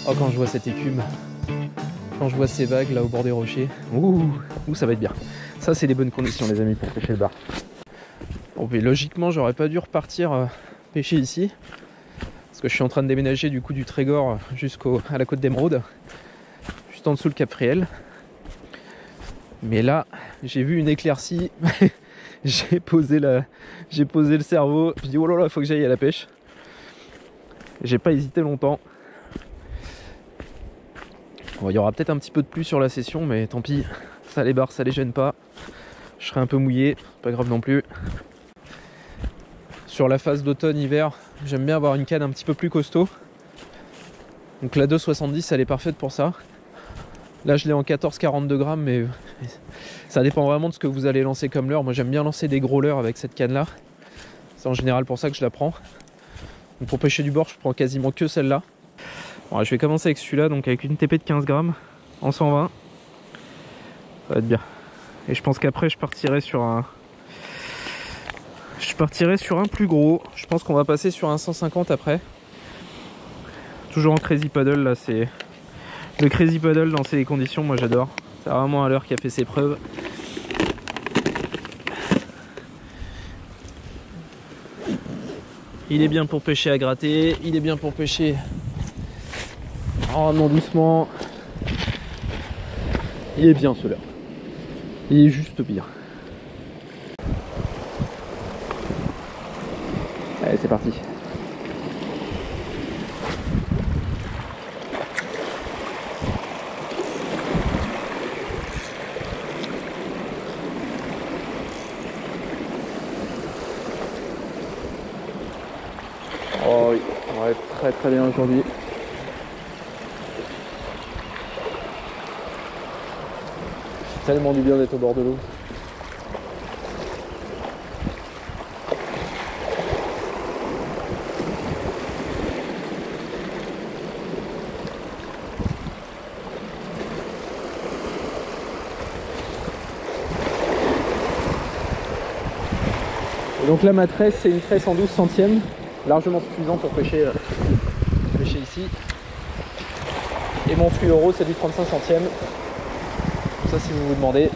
Oh, quand je vois cette écume, quand je vois ces vagues là au bord des rochers, ouh, ça va être bien. Ça, c'est des bonnes conditions, les amis, pour pêcher le bar. Bon, mais logiquement, j'aurais pas dû repartir pêcher ici, parce que je suis en train de déménager du coup du Trégor jusqu'à la côte d'Émeraude, juste en dessous le Cap Fréhel. Mais là, j'ai vu une éclaircie, j'ai posé le cerveau, je dis oh là là, faut que j'aille à la pêche. J'ai pas hésité longtemps. Bon, il y aura peut-être un petit peu de pluie sur la session, mais tant pis, ça les barre, ça les gêne pas. Je serai un peu mouillé, pas grave non plus. Sur la phase d'automne-hiver, j'aime bien avoir une canne un petit peu plus costaud. Donc la 2,70, elle est parfaite pour ça. Là, je l'ai en 14,42 grammes, mais ça dépend vraiment de ce que vous allez lancer comme leurre. Moi, j'aime bien lancer des gros leurres avec cette canne-là. C'est en général pour ça que je la prends. Donc pour pêcher du bord, je prends quasiment que celle-là. Bon, je vais commencer avec celui-là, donc avec une TP de 15 grammes en 120. Ça va être bien. Et je pense qu'après, je partirai sur un plus gros. Je pense qu'on va passer sur un 150 après. Toujours en crazy paddle, là, c'est le crazy paddle dans ces conditions, moi j'adore. C'est vraiment un leurre qui a fait ses preuves. Il est bien pour pêcher à gratter, il est bien pour pêcher en ramenant doucement. Il est bien ce leurre. Il est juste bien. Allez, c'est parti. Oh oui, on va être très bien aujourd'hui. C'est tellement du bien d'être au bord de l'eau. Et donc là, ma tresse, c'est une tresse en 12 centièmes, largement suffisant pour pêcher ici. Et mon fluoro, c'est du 35 centièmes. Ça, si vous vous demandez.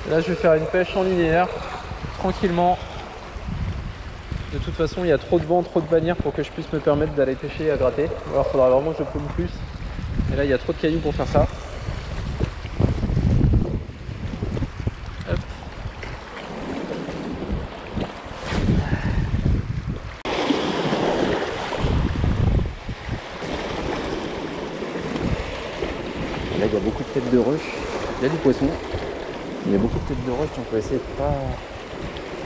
Là, je vais faire une pêche en linéaire, tranquillement. De toute façon, il y a trop de vent, trop de bannières pour que je puisse me permettre d'aller pêcher à gratter. Alors, il faudra vraiment que je paume plus. Et là, il y a trop de cailloux pour faire ça. Hop. Là, il y a beaucoup de têtes de rush. Il y a du poisson. Il y a beaucoup de têtes de rush, donc on va essayer de pas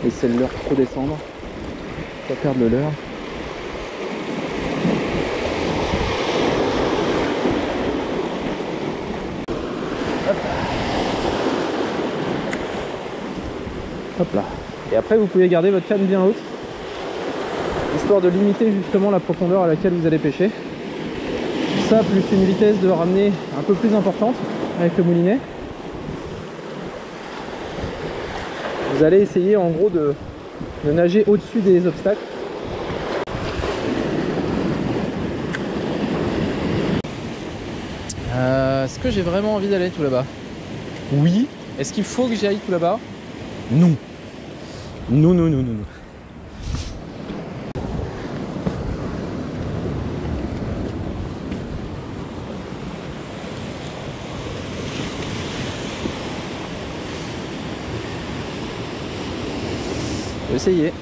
laisser le leurre trop descendre. Pas perdre le leurre. Hop là. Et après, vous pouvez garder votre canne bien haute, histoire de limiter justement la profondeur à laquelle vous allez pêcher. Ça, plus une vitesse de ramener un peu plus importante avec le moulinet. Vous allez essayer en gros de nager au-dessus des obstacles. Est-ce que j'ai vraiment envie d'aller tout là-bas? Oui. Est-ce qu'il faut que j'aille tout là-bas? Non. Non, non, non, non, non. Je vais essayer.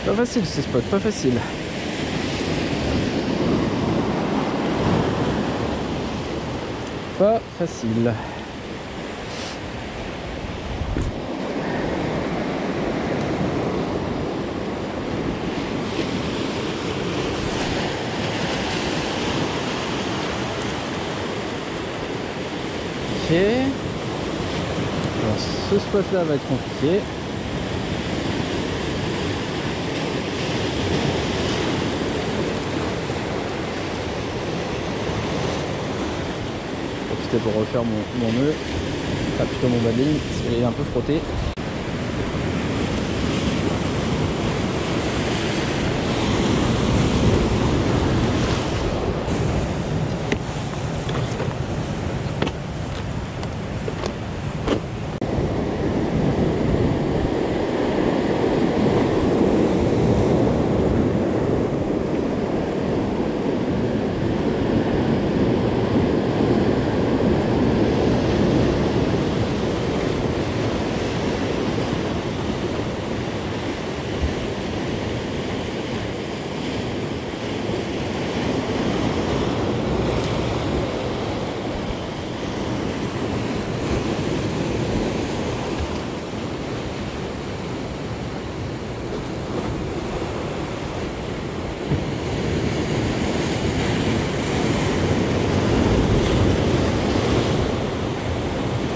Pas facile ce spot, pas facile. Pas facile. Ok. Alors ce spot là va être compliqué. profiter pour refaire mon nœud, enfin plutôt mon bas de ligne, parce qu'il est un peu frotté.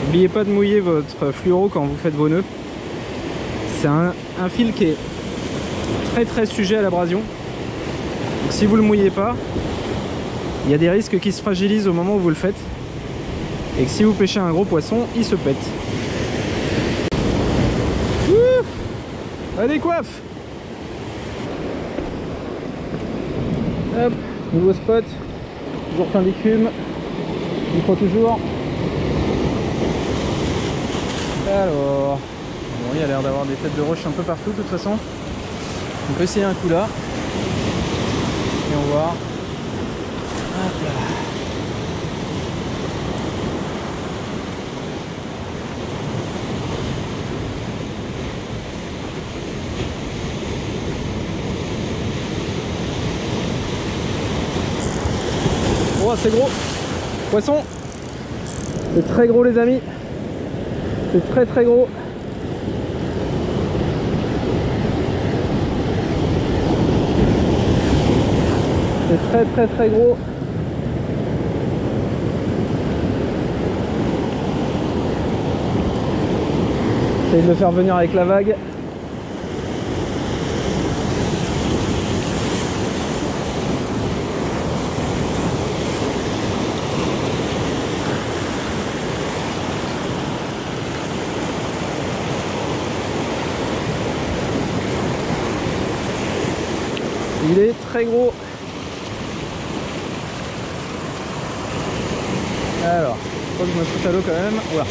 N'oubliez pas de mouiller votre fluoro quand vous faites vos nœuds. C'est un fil qui est très sujet à l'abrasion. Donc si vous ne le mouillez pas, il y a des risques qui se fragilisent au moment où vous le faites. Et que si vous pêchez un gros poisson, il se pète. Ouh, allez coiffe. Hop, nouveau spot. Toujours plein d'écume. Il faut toujours. Alors, bon, il y a l'air d'avoir des têtes de roche un peu partout de toute façon. On peut essayer un coup là. Et on va. Hop là. Oh, c'est gros. Poisson. C'est très gros les amis. C'est très gros. C'est très gros. J'essaie de le faire venir avec la vague. Il est très gros. Alors, faut que je me foute à l'eau quand même. Voilà.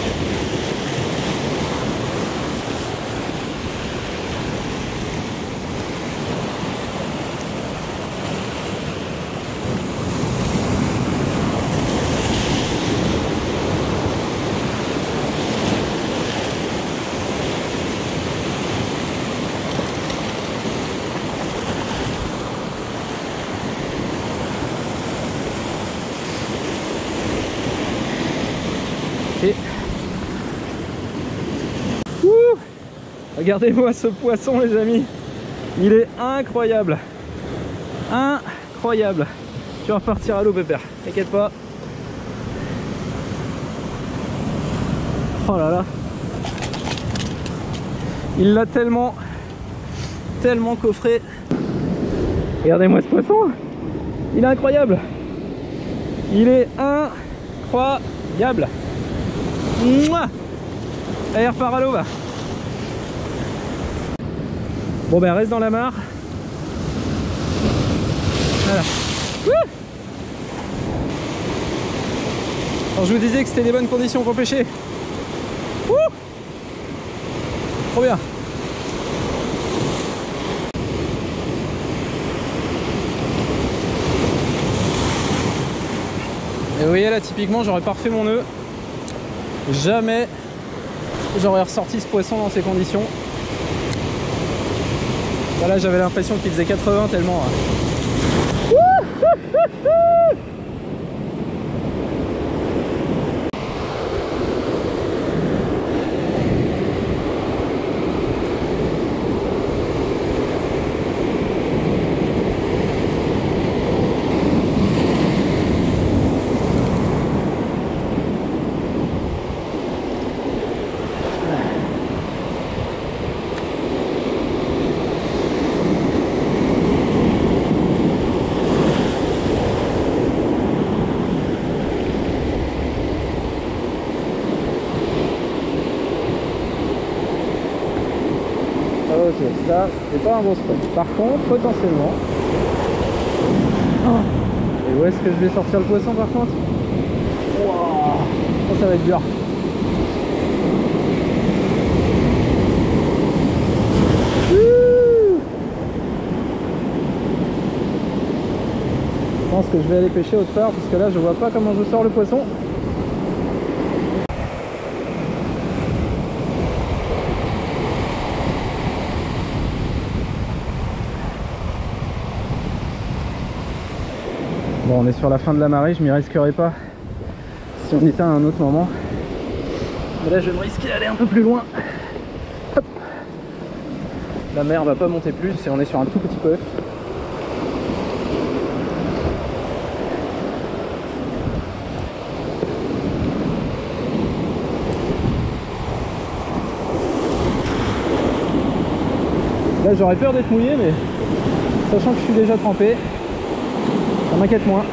Et regardez-moi ce poisson les amis, il est incroyable, incroyable. Tu vas repartir à l'eau pépère, t'inquiète pas. Oh là là, il l'a tellement coffré. Regardez-moi ce poisson, il est incroyable, il est incroyable. Mouah. Allez, repart à l'eau va. Bon ben reste dans la mare. Voilà. Alors je vous disais que c'était des bonnes conditions pour pêcher. Trop bien. Et vous voyez là typiquement j'aurais pas refait mon nœud. Jamais j'aurais ressorti ce poisson dans ces conditions. Voilà, j'avais l'impression qu'il faisait 80 tellement. Là, c'est pas un bon spot. Par contre, potentiellement... Oh. Et où est-ce que je vais sortir le poisson par contre? Wow. Ça va être dur. Je pense que je vais aller pêcher autre part parce que là je vois pas comment je sors le poisson. Bon, on est sur la fin de la marée, je m'y risquerai pas si on était à un autre moment. Mais là je vais me risquer d'aller un peu plus loin. Hop. La mer va pas monter plus et on est sur un tout petit peu. Là j'aurais peur d'être mouillé, mais sachant que je suis déjà trempé, ça m'inquiète moins.